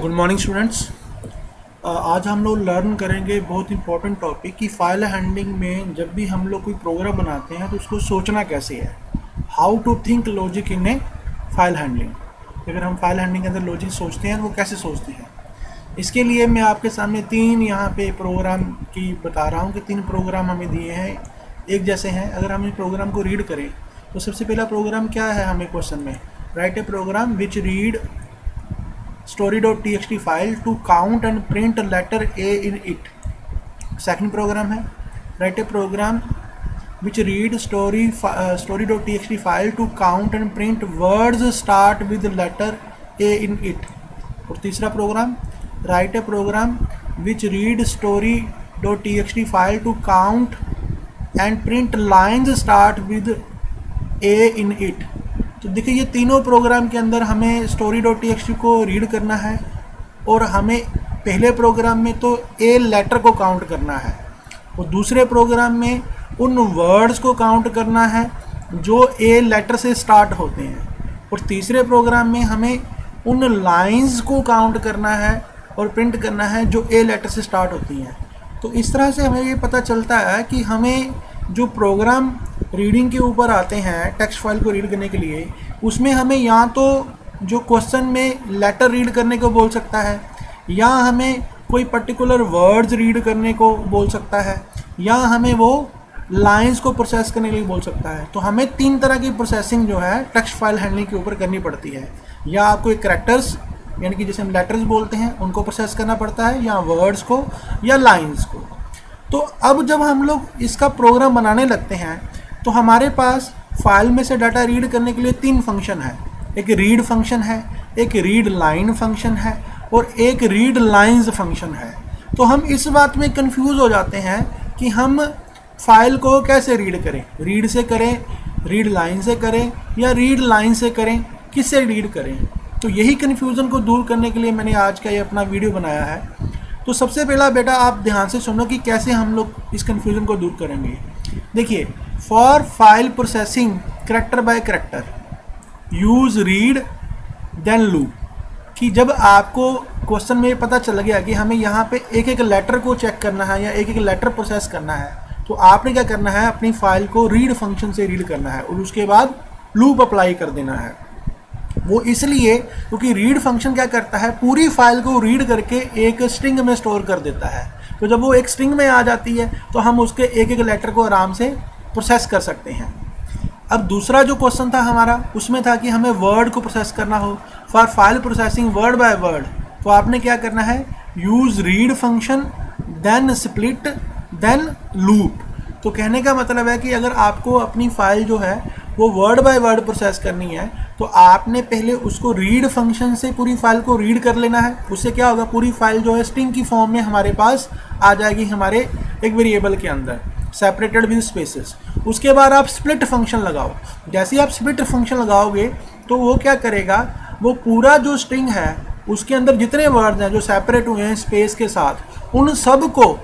Good morning students. आज हम लोग लर्न करेंगे बहुत इंपॉर्टेंट टॉपिक कि फाइल हैंडलिंग में जब भी हम लोग कोई प्रोग्राम बनाते हैं तो उसको सोचना कैसे है, how to think logic in a file handling. अगर हम फाइल हैंडलिंग के अंदर लॉजिक सोचते हैं तो वो कैसे सोचते हैं, इसके लिए मैं आपके सामने तीन यहाँ पे प्रोग्राम की बता रहा हूँ कि तीन प्रोग्राम हमें दिए हैं, एक जैसे हैं। अगर हम इस प्रोग्राम को रीड करें तो सबसे पहला प्रोग्राम क्या है हमें क्वेश्चन में, write a program which read story.txt file to count and print letter A in it। Second program है write a program which read story.txt file to count and print words start with letter A in it। और तीसरा programme write a program which read story.txt file to count and print lines start with A in it। तो देखिए ये तीनों programme के अंदर हमें story.txt को रीड करना है और हमें पहले प्रोग्राम में तो ए लेटर को काउंट करना है और दूसरे प्रोग्राम में उन वर्ड्स को काउंट करना है जो ए लेटर से स्टार्ट होते हैं और तीसरे प्रोग्राम में हमें उन लाइंस को काउंट करना है और प्रिंट करना है जो ए लेटर से स्टार्ट होती हैं। तो इस तरह से हमें ये पता चलता है कि हमें जो प्रोग्राम रीडिंग के ऊपर आते हैं टेक्स्ट फाइल को रीड करने के लिए, उसमें हमें या तो जो क्वेश्चन में लेटर रीड करने को बोल सकता है, या हमें कोई पर्टिकुलर वर्ड्स रीड करने को बोल सकता है, या हमें वो लाइंस को प्रोसेस करने के लिए बोल सकता है। तो हमें तीन तरह की प्रोसेसिंग जो है टेक्स्ट फाइल हैंडलिंग के ऊपर करनी पड़ती है। या आपको एक कैरेक्टर्स यानी कि जैसे हम लेटर्स बोलते हैं उनको प्रोसेस करना पड़ता है, या वर्ड्स को या लाइन्स को। तो अब जब हम लोग इसका प्रोग्राम बनाने लगते हैं तो हमारे पास फाइल में से डाटा रीड करने के लिए तीन फंक्शन है, एक रीड फंक्शन है, एक रीड लाइन फंक्शन है और एक रीड लाइंस फंक्शन है। तो हम इस बात में कंफ्यूज हो जाते हैं कि हम फाइल को कैसे रीड करें, रीड से करें, रीड लाइन से करें या रीड लाइन से करें, किससे रीड करें। तो यही कन्फ्यूज़न को दूर करने के लिए मैंने आज का ये अपना वीडियो बनाया है। तो सबसे पहला बेटा आप ध्यान से सुनो कि कैसे हम लोग इस कन्फ्यूज़न को दूर करेंगे। देखिए, for file processing character by character use read then loop. कि जब आपको क्वेश्चन में पता चल गया कि हमें यहाँ पे एक एक लेटर को चेक करना है या एक एक लेटर प्रोसेस करना है, तो आपने क्या करना है, अपनी फाइल को रीड फंक्शन से रीड करना है और उसके बाद लूप अप्लाई कर देना है। वो इसलिए क्योंकि रीड फंक्शन क्या करता है, पूरी फाइल को रीड करके एक स्ट्रिंग में स्टोर कर देता है। तो जब वो एक स्ट्रिंग में आ जाती है तो हम उसके एक एक लेटर को आराम से प्रोसेस कर सकते हैं। अब दूसरा जो क्वेश्चन था हमारा, उसमें था कि हमें वर्ड को प्रोसेस करना हो, for file processing word by word. तो आपने क्या करना है, use read function then split then loop. तो कहने का मतलब है कि अगर आपको अपनी फाइल जो है वो वर्ड बाय वर्ड प्रोसेस करनी है तो आपने पहले उसको रीड फंक्शन से पूरी फाइल को रीड कर लेना है। उससे क्या होगा, पूरी फाइल जो है स्ट्रिंग की फॉर्म में हमारे पास आ जाएगी हमारे एक वेरिएबल के अंदर, सेपरेटेड विद स्पेसेस। उसके बाद आप स्प्लिट फंक्शन लगाओ। जैसे ही आप स्प्लिट फंक्शन लगाओगे तो वो क्या करेगा, वो पूरा जो स्ट्रिंग है उसके अंदर जितने वर्ड्स हैं जो सेपरेट हुए हैं स्पेस के साथ, उन सब को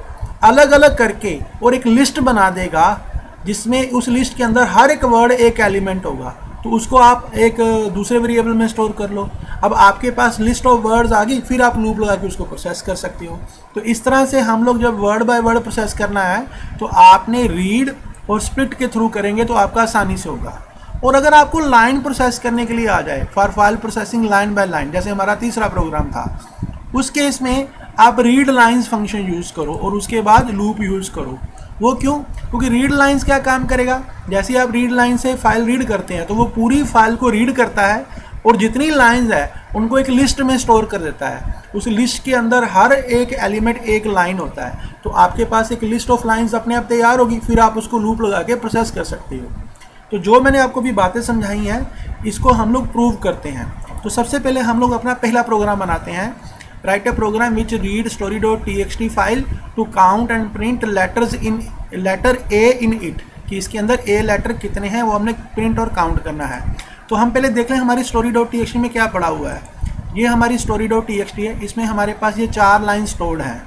अलग अलग करके और एक लिस्ट बना देगा, जिसमें उस लिस्ट के अंदर हर एक वर्ड एक एलिमेंट होगा। तो उसको आप एक दूसरे वेरिएबल में स्टोर कर लो। अब आपके पास लिस्ट ऑफ वर्ड्स आ गई, फिर आप लूप लगा के उसको प्रोसेस कर सकते हो। तो इस तरह से हम लोग जब वर्ड बाय वर्ड प्रोसेस करना है तो आपने रीड और स्प्लिट के थ्रू करेंगे तो आपका आसानी से होगा। और अगर आपको लाइन प्रोसेस करने के लिए आ जाए, for file processing line by line, जैसे हमारा तीसरा प्रोग्राम था, उस केस में आप रीड लाइन्स फंक्शन यूज़ करो और उसके बाद लूप यूज़ करो। वो क्यों? क्योंकि रीड लाइंस क्या काम करेगा, जैसे आप रीड लाइन से फाइल रीड करते हैं तो वो पूरी फाइल को रीड करता है और जितनी लाइंस है उनको एक लिस्ट में स्टोर कर देता है। उस लिस्ट के अंदर हर एक एलिमेंट एक लाइन होता है। तो आपके पास एक लिस्ट ऑफ लाइंस अपने आप तैयार होगी, फिर आप उसको लूप लगा के प्रोसेस कर सकते हो। तो जो मैंने आपको भी बातें समझाई हैं इसको हम लोग प्रूव करते हैं। तो सबसे पहले हम लोग अपना पहला प्रोग्राम बनाते हैं, write a program which read story.txt file to count and print letters in letter A in it। कि इसके अंदर A लेटर कितने हैं वो हमने प्रिंट और काउंट करना है। तो हम पहले देख लें हमारी story.txt में क्या पड़ा हुआ है। ये हमारी story.txt है, इसमें हमारे पास ये 4 लाइन स्टोर्ड हैं।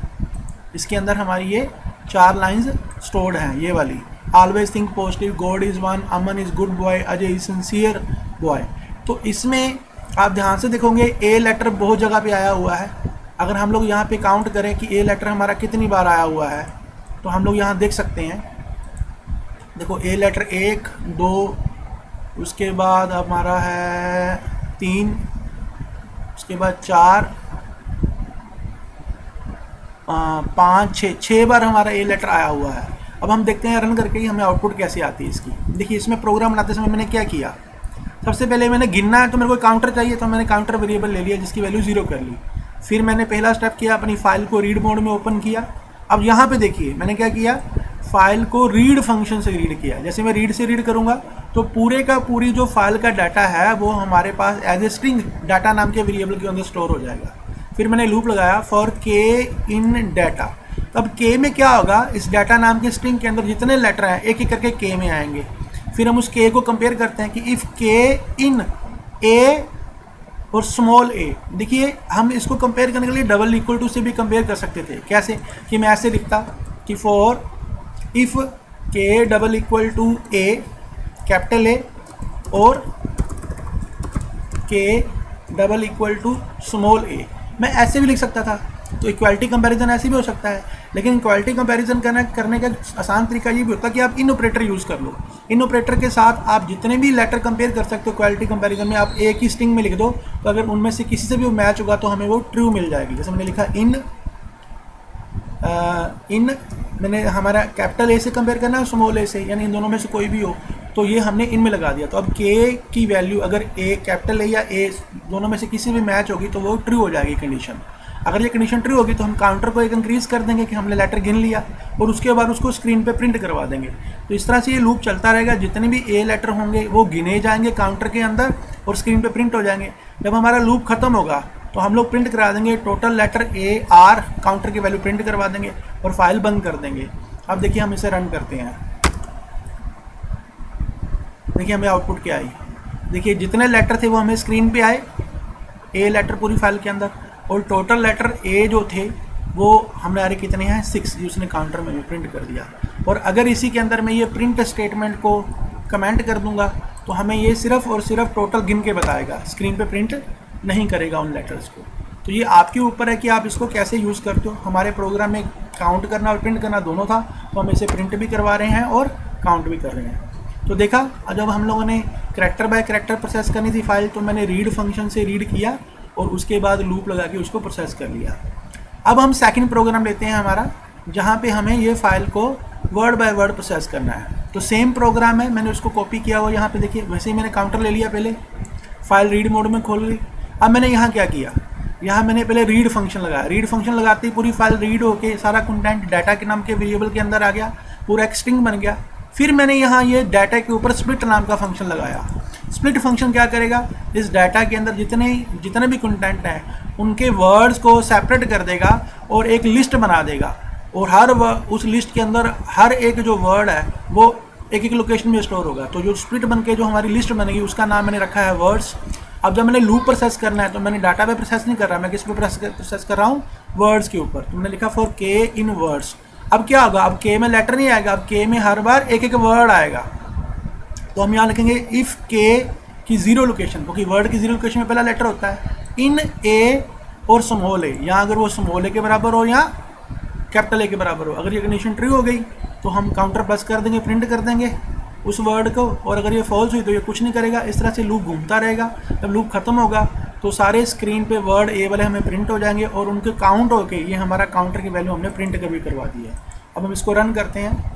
इसके अंदर हमारी ये 4 लाइन्स स्टोर्ड हैं, ये वाली, always think positive, God is one, Aman is good boy, Ajay is sincere boy. तो इसमें आप ध्यान से देखोगे ए लेटर बहुत जगह पे आया हुआ है। अगर हम लोग यहाँ पे काउंट करें कि ए लेटर हमारा कितनी बार आया हुआ है, तो हम लोग यहाँ देख सकते हैं। देखो ए लेटर 1 2, उसके बाद हमारा है 3, उसके बाद 4 5 6 बार हमारा ए लेटर आया हुआ है। अब हम देखते हैं रन करके ही हमें आउटपुट कैसे आती है इसकी। देखिए इसमें प्रोग्राम बनाते समय मैंने क्या किया, सबसे पहले मैंने गिनना है तो मेरे को काउंटर चाहिए, तो मैंने काउंटर वेरिएबल ले लिया जिसकी वैल्यू 0 कर ली। फिर मैंने पहला स्टेप किया, अपनी फाइल को रीड मोड में ओपन किया। अब यहाँ पे देखिए मैंने क्या किया, फाइल को रीड फंक्शन से रीड किया। जैसे मैं रीड से रीड करूँगा तो पूरे का पूरी जो फाइल का डाटा है वो हमारे पास एज ए स्ट्रिंग डाटा नाम के वेरिएबल के अंदर स्टोर हो जाएगा। फिर मैंने लूप लगाया फॉर के इन डाटा। अब के में क्या होगा, इस डाटा नाम के स्ट्रिंग के अंदर जितने लेटर हैं एक एक करके के में आएंगे। फिर हम उस के को कंपेयर करते हैं कि इफ़ के इन ए और स्मॉल ए। देखिए हम इसको कंपेयर करने के लिए डबल इक्वल टू से भी कंपेयर कर सकते थे। कैसे कि मैं ऐसे लिखता कि for if k double equal to a capital A और k double equal to small a, मैं ऐसे भी लिख सकता था। तो इक्वालिटी कंपैरिजन ऐसे भी हो सकता है, लेकिन इक्वालिटी कंपैरिजन करने का आसान तरीका ये भी होता है कि आप इन ऑपरेटर यूज़ कर लो। इन ऑपरेटर के साथ आप जितने भी लेटर कंपेयर कर सकते हो इक्वालिटी कंपैरिजन में, आप एक ही स्ट्रिंग में लिख दो, तो अगर उनमें से किसी से भी वो मैच होगा तो हमें वो ट्रू मिल जाएगी। जैसे मैंने लिखा इन मैंने हमारा कैपिटल ए से कंपेयर करना है स्मॉल ए से, यानी इन दोनों में से कोई भी हो, तो ये हमने इन में लगा दिया। तो अब के की वैल्यू अगर ए कैपिटल ए या ए दोनों में से किसी भी मैच होगी तो वो ट्रू हो जाएगी कंडीशन। अगर ये कंडीशन ट्रू होगी तो हम काउंटर को एक इंक्रीज़ कर देंगे कि हमने लेटर गिन लिया, और उसके बाद उसको स्क्रीन पे प्रिंट करवा देंगे। तो इस तरह से ये लूप चलता रहेगा, जितने भी ए लेटर होंगे वो गिने जाएंगे काउंटर के अंदर और स्क्रीन पे प्रिंट हो जाएंगे। जब हमारा लूप ख़त्म होगा तो हम लोग प्रिंट करा देंगे total letter A R, counter की वैल्यू प्रिंट करवा देंगे और फाइल बंद कर देंगे। अब देखिए हम इसे रन करते हैं, देखिए हमें आउटपुट क्या आई। देखिए जितने लेटर थे वो हमें स्क्रीन पे आए, ए लेटर पूरी फाइल के अंदर, और टोटल लेटर ए जो थे वो हमारे कितने हैं 6, जो उसने काउंटर में प्रिंट कर दिया। और अगर इसी के अंदर मैं ये प्रिंट स्टेटमेंट को कमेंट कर दूंगा तो हमें ये सिर्फ और सिर्फ टोटल गिन के बताएगा, स्क्रीन पे प्रिंट नहीं करेगा उन लेटर्स को। तो ये आपके ऊपर है कि आप इसको कैसे यूज़ करते हो। हमारे प्रोग्राम में काउंट करना और प्रिंट करना दोनों था, तो हम इसे प्रिंट भी करवा रहे हैं और काउंट भी कर रहे हैं। तो देखा, जब हम लोगों ने करैक्टर बाय करैक्टर प्रोसेस करनी थी फाइल, तो मैंने रीड फंक्शन से रीड किया और उसके बाद लूप लगा के उसको प्रोसेस कर लिया। अब हम सेकंड प्रोग्राम लेते हैं हमारा, जहाँ पे हमें ये फाइल को वर्ड बाय वर्ड प्रोसेस करना है। तो सेम प्रोग्राम है, मैंने उसको कॉपी किया हुआ यहाँ पे देखिए। वैसे ही मैंने काउंटर ले लिया, पहले फाइल रीड मोड में खोल ली। अब मैंने यहाँ क्या किया, यहाँ मैंने पहले रीड फंक्शन लगाया। रीड फंक्शन लगाते ही पूरी फाइल रीड होके सारा कंटेंट डाटा के नाम के वेरिएबल के अंदर आ गया, पूरा एक स्ट्रिंग बन गया। फिर मैंने यहाँ ये डाटा के ऊपर स्प्लिट नाम का फंक्शन लगाया। स्प्लिट फंक्शन क्या करेगा, इस डाटा के अंदर जितने भी कंटेंट हैं उनके वर्ड्स को सेपरेट कर देगा और एक लिस्ट बना देगा, और उस लिस्ट के अंदर हर एक जो वर्ड है वो एक एक लोकेशन में स्टोर होगा। तो जो स्प्लिट बन के जो हमारी लिस्ट बनेगी उसका नाम मैंने रखा है वर्ड्स। अब जब मैंने लूप प्रोसेस करना है तो मैंने डाटा पे प्रोसेस नहीं कर रहा, मैं किस पे प्रोसेस कर रहा हूँ, वर्ड्स के ऊपर। तो मैंने लिखा फॉर के इन वर्ड्स। अब क्या होगा, अब के में लेटर नहीं आएगा, अब के में हर बार एक एक वर्ड आएगा। तो हम यहाँ लिखेंगे इफ़ के की 0 लोकेशन, क्योंकि वर्ड की 0 लोकेशन में पहला लेटर होता है, इन ए और स्मॉल ए। यहाँ अगर वो स्मॉल ए के बराबर हो या कैपिटल ए के बराबर हो, अगर ये कंडीशन ट्रू हो गई तो हम काउंटर प्लस कर देंगे, प्रिंट कर देंगे उस वर्ड को, और अगर ये फॉल्स हुई तो ये कुछ नहीं करेगा। इस तरह से लूप घूमता रहेगा। जब लूप खत्म होगा तो सारे स्क्रीन पे वर्ड ए वाले हमें प्रिंट हो जाएंगे और उनके काउंट होके ये हमारा काउंटर की वैल्यू हमने प्रिंट कर भी करवा दी है। अब हम इसको रन करते हैं।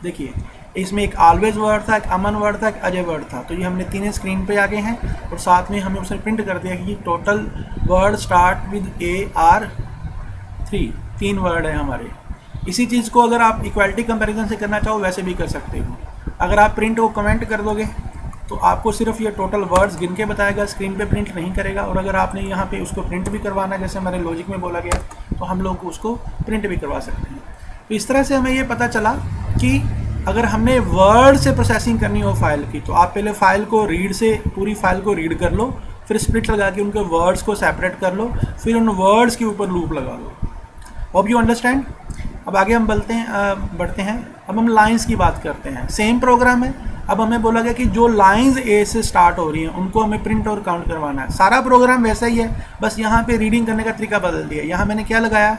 देखिए इसमें एक ऑलवेज वर्ड था, एक अमन वर्ड था, एक अजय वर्ड था। तो ये हमने तीनों स्क्रीन पे आ गए हैं और साथ में हमें उसने प्रिंट कर दिया कि total word start with A R 3 word है हमारे। इसी चीज़ को अगर आप इक्वालिटी कंपैरिजन से करना चाहो वैसे भी कर सकते हो। अगर आप प्रिंट को कमेंट कर दोगे तो आपको सिर्फ ये टोटल वर्ड्स गिन के बताएगा, स्क्रीन पे प्रिंट नहीं करेगा। और अगर आपने यहाँ पे उसको प्रिंट भी करवाना है, जैसे हमारे लॉजिक में बोला गया, तो हम लोग उसको प्रिंट भी करवा सकते हैं। तो इस तरह से हमें ये पता चला कि अगर हमने वर्ड से प्रोसेसिंग करनी हो फाइल की, तो आप पहले फाइल को रीड से पूरी फाइल को रीड कर लो, फिर स्प्लिट लगा के उनके वर्ड्स को सेपरेट कर लो, फिर उन वर्ड्स के ऊपर लूप लगा लो। Hope you understand. अब आगे हम बढ़ते हैं। अब हम लाइंस की बात करते हैं। सेम प्रोग्राम है, अब हमें बोला गया कि जो लाइंस ए से स्टार्ट हो रही हैं उनको हमें प्रिंट और काउंट करवाना है। सारा प्रोग्राम वैसा ही है, बस यहाँ पे रीडिंग करने का तरीका बदल दिया। यहाँ मैंने क्या लगाया,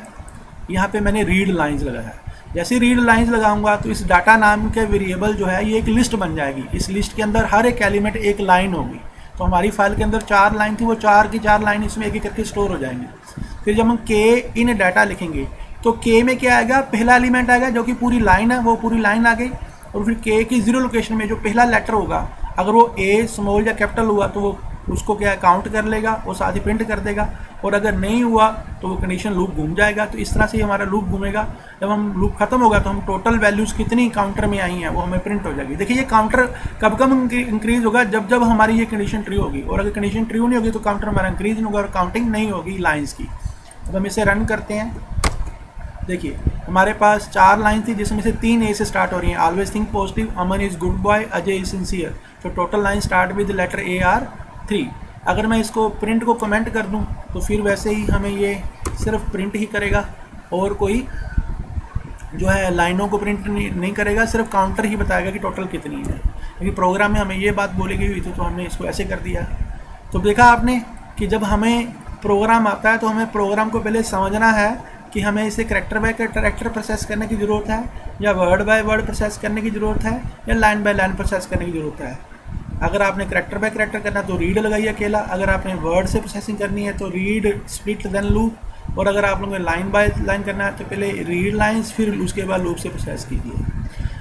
यहाँ पे मैंने रीड लाइंस लगाया। जैसे रीड लाइंस लगाऊंगा तो इस डाटा नाम के वेरिएबल जो है ये एक लिस्ट बन जाएगी। इस लिस्ट के अंदर हर एक एलिमेंट एक लाइन होगी। तो हमारी फाइल के अंदर 4 लाइन थी, वो 4 की 4 लाइन इसमें एक एक करके स्टोर हो जाएंगी। फिर जब हम के इन डाटा लिखेंगे तो के में क्या आएगा, पहला एलिमेंट आएगा जो कि पूरी लाइन है, वो पूरी लाइन आ गई। और फिर के की 0 लोकेशन में जो पहला लेटर होगा, अगर वो ए स्मॉल या कैपिटल हुआ तो वो उसको क्या काउंट कर लेगा और साथ ही प्रिंट कर देगा। और अगर नहीं हुआ तो वो कंडीशन लूप घूम जाएगा। तो इस तरह से हमारा लूप घूमेगा। जब हम लूप खत्म होगा तो हम टोटल वैल्यूज़ कितनी काउंटर में आई हैं वो हमें प्रिंट हो जाएगी। देखिए ये काउंटर कब कब इंक्रीज होगा, जब जब हमारी ये कंडीशन ट्रू होगी। और अगर कंडीशन ट्रू नहीं होगी तो काउंटर हमारा इंक्रीज नहीं होगा और काउंटिंग नहीं होगी लाइन्स की। अब हम इसे रन करते हैं। देखिए हमारे पास 4 लाइन थी जिसमें से 3 ए से स्टार्ट हो रही हैं। Always think positive, Aman is good boy, Ajay is sincere. तो total line start with letter A R 3। अगर मैं इसको प्रिंट को कमेंट कर दूं तो फिर वैसे ही हमें ये सिर्फ प्रिंट ही करेगा और कोई जो है लाइनों को प्रिंट नहीं करेगा, सिर्फ काउंटर ही बताएगा कि टोटल कितनी है। क्योंकि प्रोग्राम में हमें ये बात बोली गई हुई थी तो हमने इसको ऐसे कर दिया। तो देखा आपने कि जब हमें प्रोग्राम आता है तो हमें प्रोग्राम को पहले समझना है कि हमें इसे करैक्टर बाय करैक्टर प्रोसेस करने की ज़रूरत है, या वर्ड बाय वर्ड प्रोसेस करने की ज़रूरत है, या लाइन बाय लाइन प्रोसेस करने की ज़रूरत है। अगर आपने करैक्टर बाय करैक्टर करना है तो रीड लगाइए अकेला। अगर आपने वर्ड से प्रोसेसिंग करनी है तो रीड स्प्लिट देन लूप। और अगर आप लोगों ने लाइन बाय लाइन करना है तो पहले रीड लाइन्स फिर उसके बाद लूप से प्रोसेस कीजिए।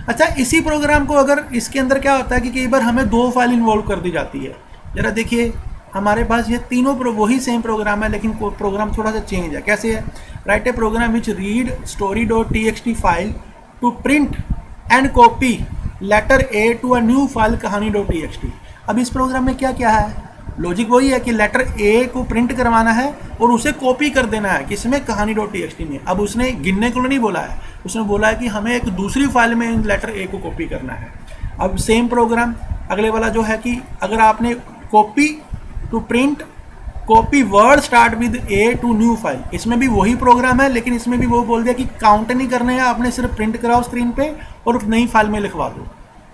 अच्छा, इसी प्रोग्राम को अगर इसके अंदर क्या होता है कि कई बार हमें 2 फाइल इन्वॉल्व कर दी जाती है। ज़रा देखिए हमारे पास ये तीनों वही सेम प्रोग्राम है लेकिन प्रोग्राम थोड़ा सा चेंज है। कैसे है, write a program which read story.txt file to print and copy letter a to a new file कहानी.txt। अब इस प्रोग्राम में क्या क्या है, लॉजिक वही है कि लेटर ए को प्रिंट करवाना है और उसे कॉपी कर देना है किसमें, कहानी.txt में। अब उसने गिनने को नहीं बोला है, उसने बोला है कि हमें एक दूसरी फाइल में लेटर ए को कॉपी करना है। अब सेम प्रोग्राम अगले वाला जो है कि अगर आपने copy to print copy word start with A to new file, इसमें भी वही प्रोग्राम है लेकिन इसमें भी वो बोल दिया कि काउंट नहीं करना है, आपने सिर्फ प्रिंट कराओ स्क्रीन पे और नई फाइल में लिखवा दो।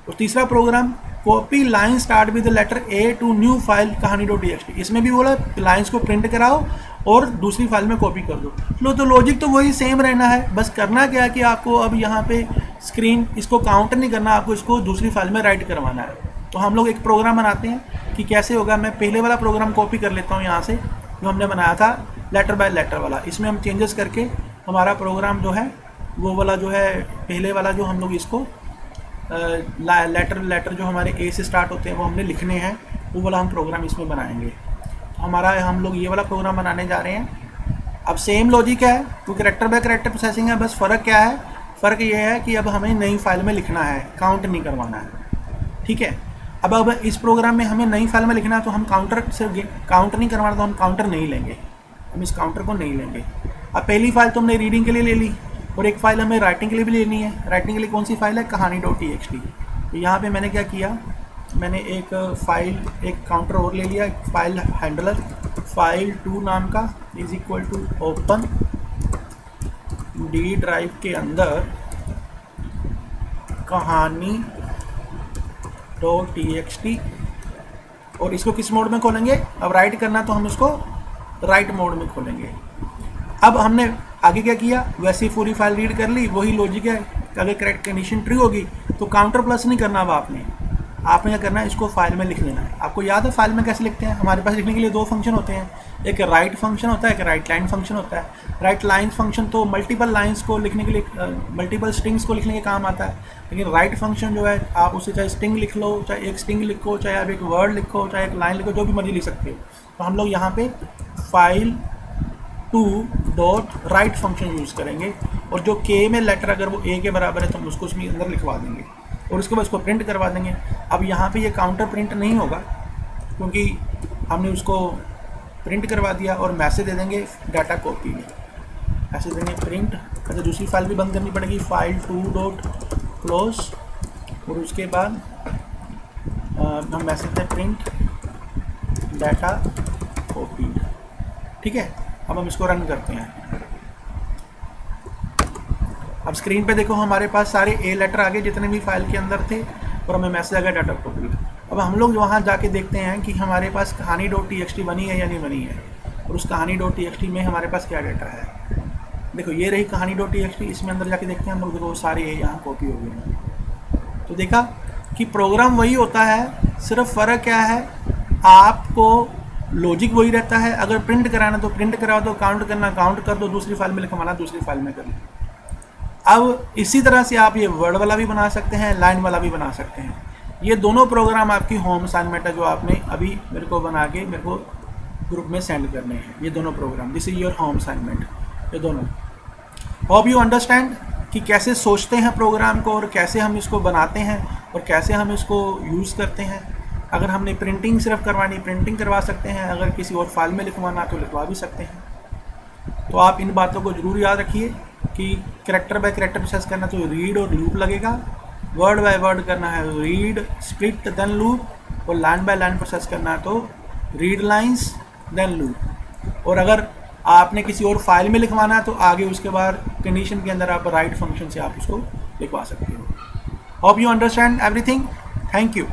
और तीसरा program copy line start with letter a to new file कहानी.txt, इसमें भी बोला लाइन्स को प्रिंट कराओ और दूसरी फाइल में कॉपी कर दो। तो लॉजिक तो वही सेम रहना है, बस करना क्या है कि आपको अब यहाँ पे स्क्रीन इसको काउंट नहीं करना, आपको इसको दूसरी फाइल में राइट करवाना है। तो हम लोग एक प्रोग्राम बनाते हैं कि कैसे होगा। मैं पहले वाला प्रोग्राम कॉपी कर लेता हूँ यहाँ से जो हमने बनाया था लेटर बाय लेटर वाला। इसमें हम चेंजेस करके हमारा प्रोग्राम जो है वो वाला जो है पहले वाला जो हम लोग इसको लेटर जो हमारे ए से स्टार्ट होते हैं वो हमने लिखने हैं, वो वाला हम प्रोग्राम इसमें बनाएंगे। तो हमारा हम लोग ये वाला प्रोग्राम बनाने जा रहे हैं। अब सेम लॉजिक है तो करैक्टर बाय करैक्टर प्रोसेसिंग है, बस फ़र्क क्या है, फ़र्क ये है कि अब हमें नई फाइल में लिखना है, काउंट नहीं करवाना है। ठीक है, अब इस प्रोग्राम में हमें नई फाइल में लिखना है तो हम काउंटर से काउंट नहीं करवाना, तो हम काउंटर नहीं लेंगे, हम इस काउंटर को नहीं लेंगे। अब पहली फाइल तो हमने रीडिंग के लिए ले ली और एक फ़ाइल हमें राइटिंग के लिए भी लेनी है। राइटिंग के लिए कौन सी फाइल है, कहानी.txt। तो यहाँ पे मैंने क्या किया, मैंने एक फ़ाइल एक काउंटर और ले लिया, एक फाइल हैंडलर फाइल 2 नाम का is equal to open D drive के अंदर कहानी.txt और इसको किस मोड में खोलेंगे, अब राइट करना तो हम इसको राइट मोड में खोलेंगे। अब हमने आगे क्या किया, वैसे ही पूरी फाइल रीड कर ली, वही लॉजिक है। अगर करेक्ट कंडीशन ट्रू होगी तो काउंटर प्लस नहीं करना, अब आपने क्या करना है, इसको फाइल में लिख लेना है। आपको याद है फाइल में कैसे लिखते हैं, हमारे पास लिखने के लिए 2 फंक्शन होते हैं, एक राइट फंक्शन होता है, एक राइट लाइन फंक्शन होता है। राइट लाइन फंक्शन तो मल्टीपल लाइन्स को लिखने के लिए, मल्टीपल स्ट्रिंग्स को लिखने के काम आता है, लेकिन राइट फंक्शन जो है आप उसे चाहे स्ट्रिंग लिख लो, चाहे एक स्ट्रिंग लिखो, चाहे आप एक वर्ड लिखो, चाहे एक लाइन लिखो, जो भी मर्जी लिख सकते हो। तो हम लोग यहाँ पे फाइल 2.write फंक्शन यूज़ करेंगे और जो के में लेटर अगर वो ए के बराबर है तो हम उसको उसमें अंदर लिखवा देंगे और उसके बाद उसको प्रिंट करवा देंगे। अब यहाँ पे ये काउंटर प्रिंट नहीं होगा क्योंकि हमने उसको प्रिंट करवा दिया और मैसेज दे देंगे डाटा कॉपी में, ऐसे देंगे प्रिंट। अच्छा, दूसरी फाइल भी बंद करनी पड़ेगी, फाइल 2.close और उसके बाद हम मैसेज दें प्रिंट डाटा कॉपी। ठीक है, अब हम इसको रन करते हैं। अब स्क्रीन पे देखो हमारे पास सारे ए लेटर आ गए जितने भी फाइल के अंदर थे और हमें मैसेज आ गया डाटा कंप्लीट। अब हम लोग वहाँ जाके देखते हैं कि हमारे पास कहानी .txt बनी है या नहीं बनी है, और उस कहानी .txt में हमारे पास क्या डाटा है। देखो ये रही कहानी .txt, इसमें अंदर जाके देखते हैं हम लोग, देखो सारे यहाँ कॉपी हो गए हैं। तो देखा कि प्रोग्राम वही होता है, सिर्फ फ़र्क क्या है, आपको लॉजिक वही रहता है। अगर प्रिंट कराना तो प्रिंट करा दो, काउंट करना काउंट कर दो, दूसरी फाइल में लिखवाना दूसरी फाइल में कर लो। अब इसी तरह से आप ये वर्ड वाला भी बना सकते हैं, लाइन वाला भी बना सकते हैं। ये दोनों प्रोग्राम आपकी होम असाइनमेंट है जो आपने अभी मेरे को बना के मेरे को ग्रुप में सेंड करने हैं। ये दोनों program, this is your home assignment, ये दोनों। होप यू अंडरस्टैंड कि कैसे सोचते हैं प्रोग्राम को और कैसे हम इसको बनाते हैं और कैसे हम इसको यूज़ करते हैं। अगर हमने प्रिंटिंग सिर्फ करवानी, प्रिंटिंग करवा सकते हैं, अगर किसी और फाइल में लिखवाना तो लिखवा भी सकते हैं। तो आप इन बातों को ज़रूर याद रखिए कि कैरेक्टर बाय कैरेक्टर प्रोसेस करना तो रीड और लूप लगेगा, वर्ड बाय वर्ड करना है रीड स्प्लिट देन लूप, और लाइन बाय लाइन प्रोसेस करना है तो रीड लाइन्स देन लूप। और अगर आपने किसी और फाइल में लिखवाना है तो आगे उसके बाद कंडीशन के अंदर आप राइट फंक्शन से आप उसको लिखवा सकते हो। Hope you understand everything. Thank you.